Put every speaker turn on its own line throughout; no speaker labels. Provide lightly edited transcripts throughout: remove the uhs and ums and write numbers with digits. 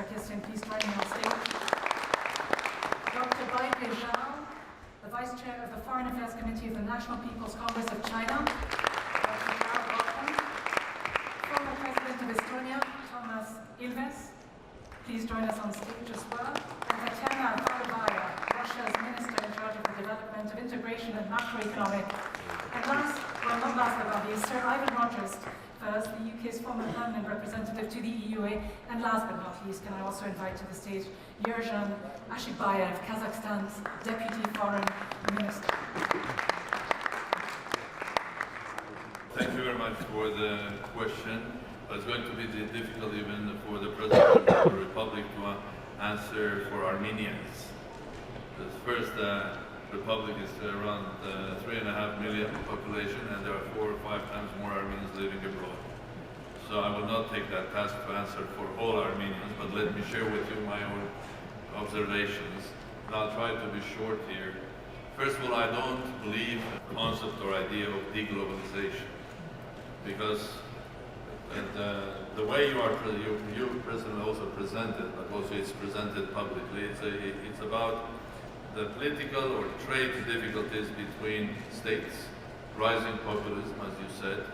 Kirsten, please join me on stage. Dr. Bai Beijing, the Vice Chair of the Foreign Affairs Committee of the National People's Congress of China. Dr. Karl, welcome. Former President of Estonia, Thomas Ilves, please join us on stage as well. And Tatiana Farabaya, Russia's Minister in charge of the development of integration and macroeconomic. And last, well not last but not least, Sir Ivan Rogers, first, the UK's former permanent representative to the EUA. And last but not least, can I also invite to the stage Yerzhan Ashikbayev, Kazakhstan's Deputy Foreign Minister.
Thank you very much for the question. It's going to be difficult even for the President of the Republic to answer for Armenians. The first Republic is around 3.5 million population, and there are 4 or 5 times more Armenians living abroad. So I will not take that task to answer for all Armenians, but let me share with you my own observations. And I'll try to be short here. First of all, I don't believe the concept or idea of deglobalization, because the way you President also presented, but also it's presented publicly, it's about the political or trade difficulties between states. Rising populism, as you said,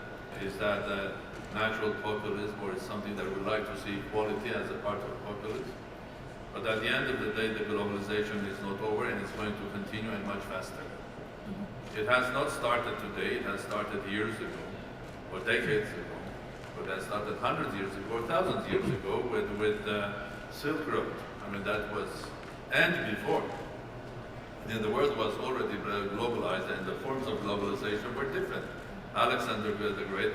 is that natural populism, or is something that we like to see equality as a part of populism. But at the end of the day, the globalization is not over, and it's going to continue and much faster. It has not started today, it has started years ago, or decades ago, but it has started hundreds of years ago, or thousands of years ago with the Silk Road. I mean, that was, and before. And the world was already globalized, and the forms of globalization were different. Alexander the Great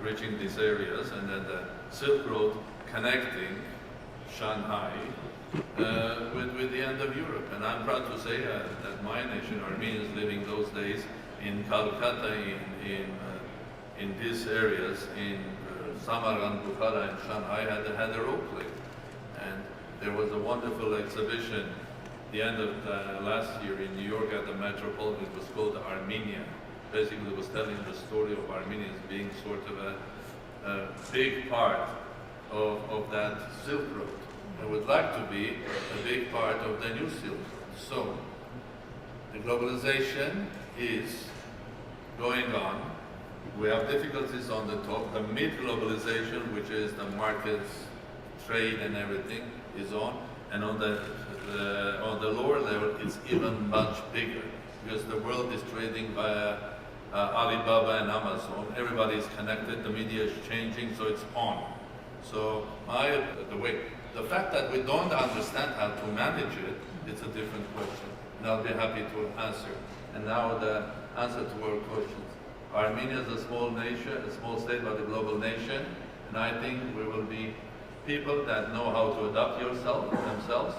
reaching these areas, and then the Silk Road connecting Shanghai with the end of Europe. And I'm proud to say that my nation, Armenians living those days in Calcutta, in these areas, in Samarkand, Bukhara, and Shanghai, had a role play. And there was a wonderful exhibition the end of last year in New York at the Metropolitan. It was called Armenia. Basically, it was telling the story of Armenians being sort of a big part of that Silk Road. And would like to be a big part of the new Silk Road. So, the globalization is going on. We have difficulties on the top. The mid-globalization, which is the markets, trade and everything, is on. And on the lower level, it's even much bigger, because the world is trading via Alibaba and Amazon. Everybody is connected, the media is changing, so it's on. So the fact that we don't understand how to manage it, it's a different question. And I'll be happy to answer. And now the answer to our questions. Armenia is a small nation, a small state, but a global nation. And I think we will be people that know how to adapt themselves,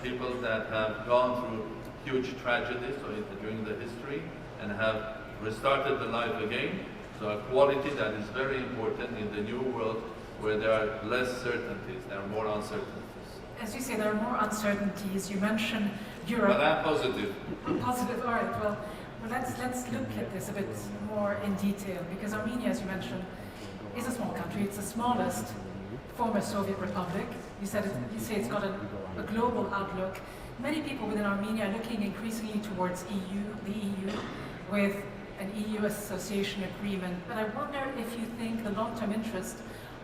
people that have gone through huge tragedies during the history and have restarted the life again. So a quality that is very important in the new world where there are less certainties, there are more uncertainties.
As you say, there are more uncertainties. You mentioned Europe.
But I'm positive.
Positive, all right. Well, let's look at this a bit more in detail, because Armenia, as you mentioned, is a small country. It's the smallest former Soviet republic. You say it's got a global outlook. Many people within Armenia are looking increasingly towards the EU, with an EU association agreement. But I wonder if you think the long-term interest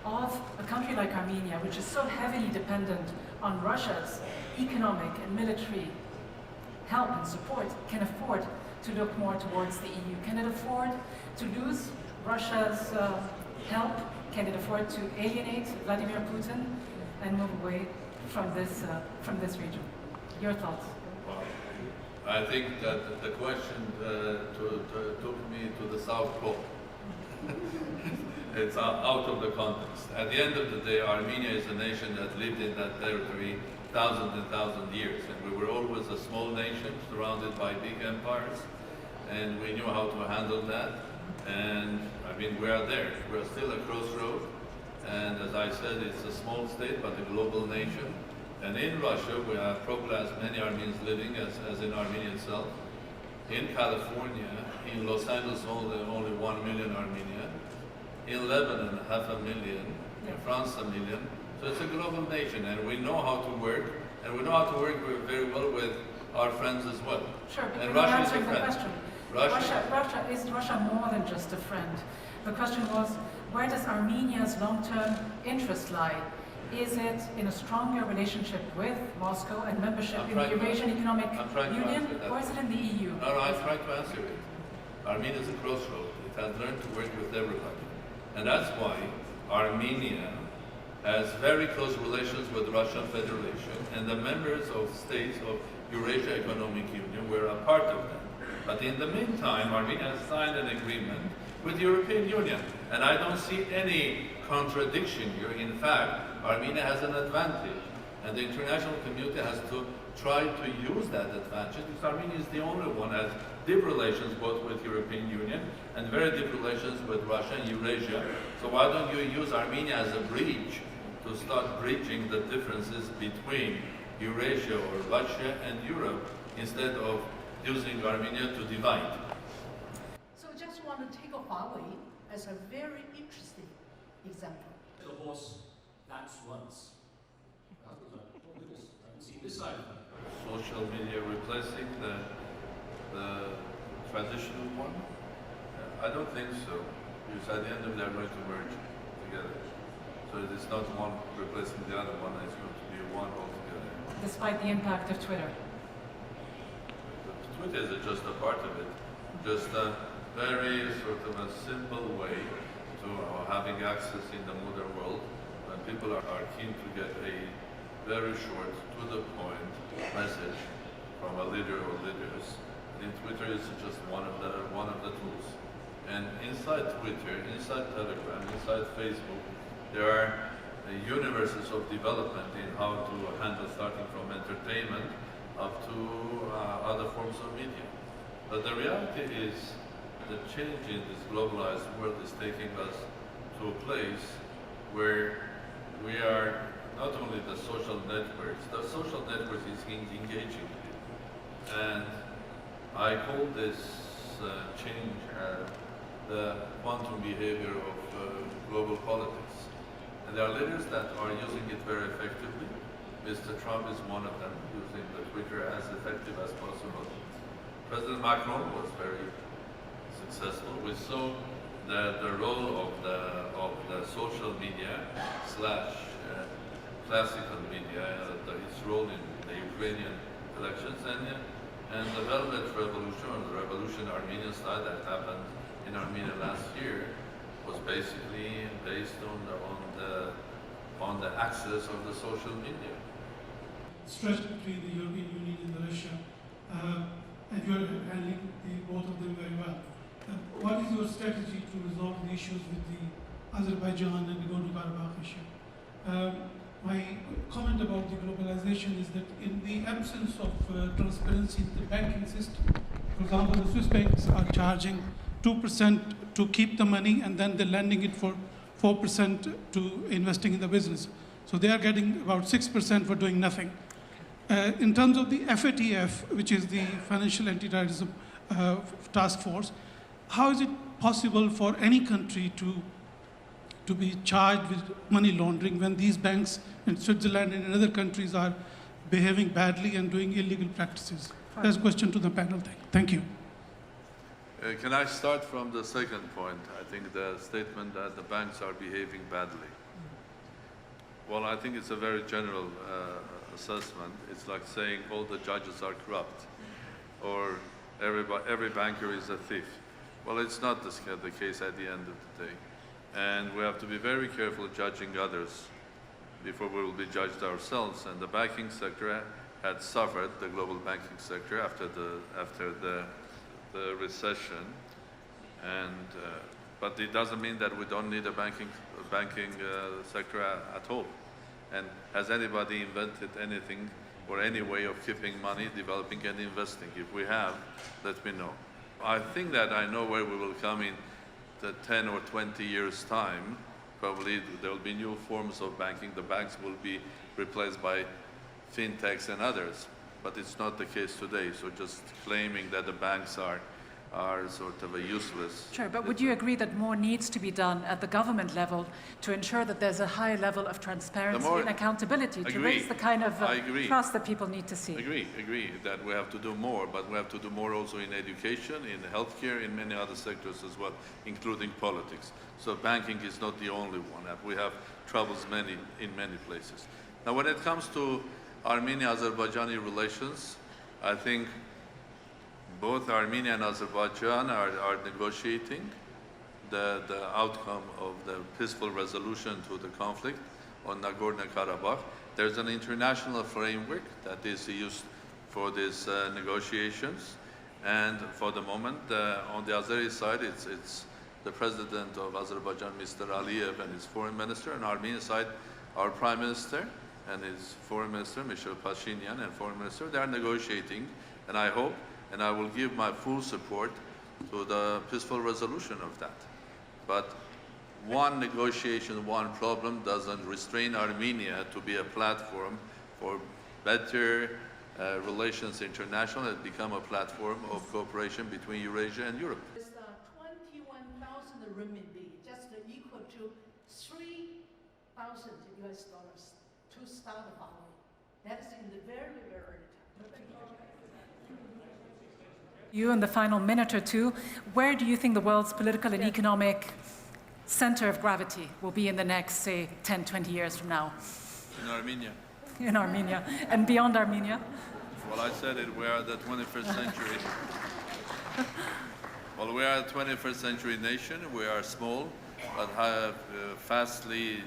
of a country like Armenia, which is so heavily dependent on Russia's economic and military help and support, can afford to look more towards the EU. Can it afford to lose Russia's help? Can it afford to alienate Vladimir Putin and move away from this region? Your thoughts?
Well, I think that the question took me to the South Pole. It's out of the context. At the end of the day, Armenia is a nation that lived in that territory thousands and thousands of years, and we were always a small nation surrounded by big empires, and we knew how to handle that. And I mean, we are there. We're still a crossroad, and as I said, it's a small state but a global nation. And in Russia, we have probably as many Armenians living as in Armenia itself. In California, in Los Angeles, only 1 million Armenians. In Lebanon, 500,000. In France, 1 million. So it's a global nation, and we know how to work, and we know how to work very well with our friends as well.
Sure, but
and
you're
Russia
not
is a
answering the
friend.
question.
Russia.
Is Russia more than just a friend? The question was, where does Armenia's long-term interest lie? Is it in a stronger relationship with Moscow and membership in the Eurasian Economic Union, or is it in the EU?
No, I tried to answer it. Armenia is a crossroad. It has learned to work with everybody. And that's why Armenia has very close relations with the Russian Federation, and the members of states of Eurasia Economic Union were a part of that. But in the meantime, Armenia has signed an agreement with the European Union, and I don't see any contradiction here. In fact, Armenia has an advantage, and the international community has to try to use that advantage, because Armenia is the only one that has deep relations both with European Union and very deep relations with Russia and Eurasia. So why don't you use Armenia as a bridge to start bridging the differences between Eurasia or Russia and Europe, instead of using Armenia to divide?
So I just want to take Huawei as a very interesting example.
The horse laps once. Oh goodness, I haven't seen this side of it.
Social media replacing the traditional one? I don't think so, because at the end of it, they're going to merge together. So it is not one replacing the other one, it's going to be one altogether.
Despite the impact of Twitter.
Twitter is just a part of it, just a very sort of a simple way to having access in the modern world, when people are keen to get a very short, to the point message from a leader or leaders. And Twitter is just one of the tools. And inside Twitter, inside Telegram, inside Facebook, there are universes of development in how to handle, starting from entertainment up to other forms of media. But the reality is the change in this globalized world is taking us to a place where we are not only the social networks is engaging it. And I call this change the quantum behavior of global politics. And there are leaders that are using it very effectively. Mr. Trump is one of them, using the Twitter as effective as possible. President Macron was very successful. We saw the role of the social media slash classical media, its role in the Ukrainian elections, and the Velvet Revolution, or the revolution Armenian style that happened in Armenia last year, was basically based on the access of the social media.
Stretch between the European Union and Russia, and you are handling both of them very well. What is your strategy to resolve the issues with the Azerbaijan and the Nagorno-Karabakh issue? My comment about the globalization is that in the absence of transparency in the banking system, for example, the Swiss banks are charging 2% to keep the money, and then they're lending it for 4% to investing in the business. So they are getting about 6% for doing nothing. In terms of the FATF, which is the Financial Anti-Terrorism Task Force, how is it possible for any country to be charged with money laundering when these banks in Switzerland and in other countries are behaving badly and doing illegal practices? That's a question to the panel. Thank you.
Can I start from the second point? I think the statement that the banks are behaving badly. Well, I think it's a very general assessment. It's like saying all the judges are corrupt, or every banker is a thief. Well, it's not the case at the end of the day. And we have to be very careful judging others before we will be judged ourselves. And the banking sector had suffered, the global banking sector, after the recession. And but it doesn't mean that we don't need a banking sector at all. And has anybody invented anything or any way of keeping money, developing and investing? If we have, let me know. I think that I know where we will come in the 10 or 20 years' time. Probably there will be new forms of banking. The banks will be replaced by fintechs and others. But it's not the case today. So just claiming that the banks are are sort of a useless.
Sure, but would you agree that more needs to be done at the government level to ensure that there's a high level of transparency and accountability to raise the kind of trust that people need to see?
Agree that we have to do more, but we have to do more also in education, in healthcare, in many other sectors as well, including politics. So banking is not the only one. We have troubles in many places. Now, when it comes to Armenia-Azerbaijani relations, I think both Armenia and Azerbaijan are negotiating the outcome of the peaceful resolution to the conflict on Nagorno-Karabakh. There's an international framework that is used for these negotiations, and for the moment, on the Azeri side, it's the president of Azerbaijan, Mr. Aliyev, and his foreign minister, and Armenian side, our prime minister and his foreign minister, Michel Pashinyan, and foreign minister. They are negotiating, and I hope, and I will give my full support to the peaceful resolution of that. But one negotiation, one problem doesn't restrain Armenia to be a platform for better relations international and become a platform of cooperation between Eurasia and Europe.
It's 21,000 renminbi, just equal to $3,000 to start a family. That is in the very, very early time.
You, in the final minute or two, where do you think the world's political and economic center of gravity will be in the next, say, 10, 20 years from now?
In Armenia.
In Armenia. And beyond Armenia?
Well, I said it, we are the 21st century. Well, we are a 21st century nation. We are small, but have a fastly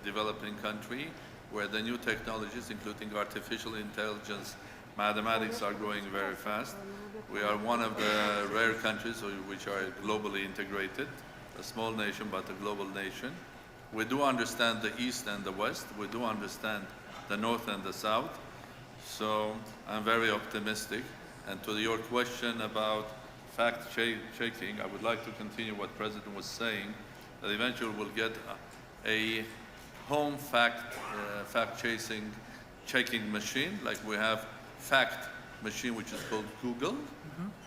developing country where the new technologies, including artificial intelligence, mathematics, are growing very fast. We are one of the rare countries which are globally integrated, a small nation but a global nation. We do understand the East and the West. We do understand the North and the South. So I'm very optimistic. And to your question about fact-checking, I would like to continue what the President was saying, that eventually we'll get a home fact-checking machine, like we have fact machine which is called Google.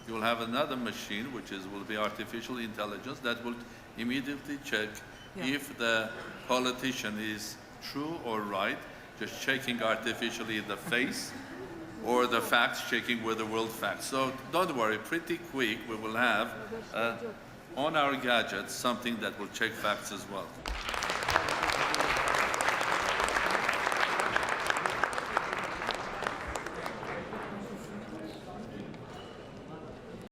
You'll have another machine which will be artificial intelligence that will immediately check if the politician is true or right, just checking artificially the face, or the facts checking with the world facts. So don't worry, pretty quick we will have on our gadgets something that will check facts as well.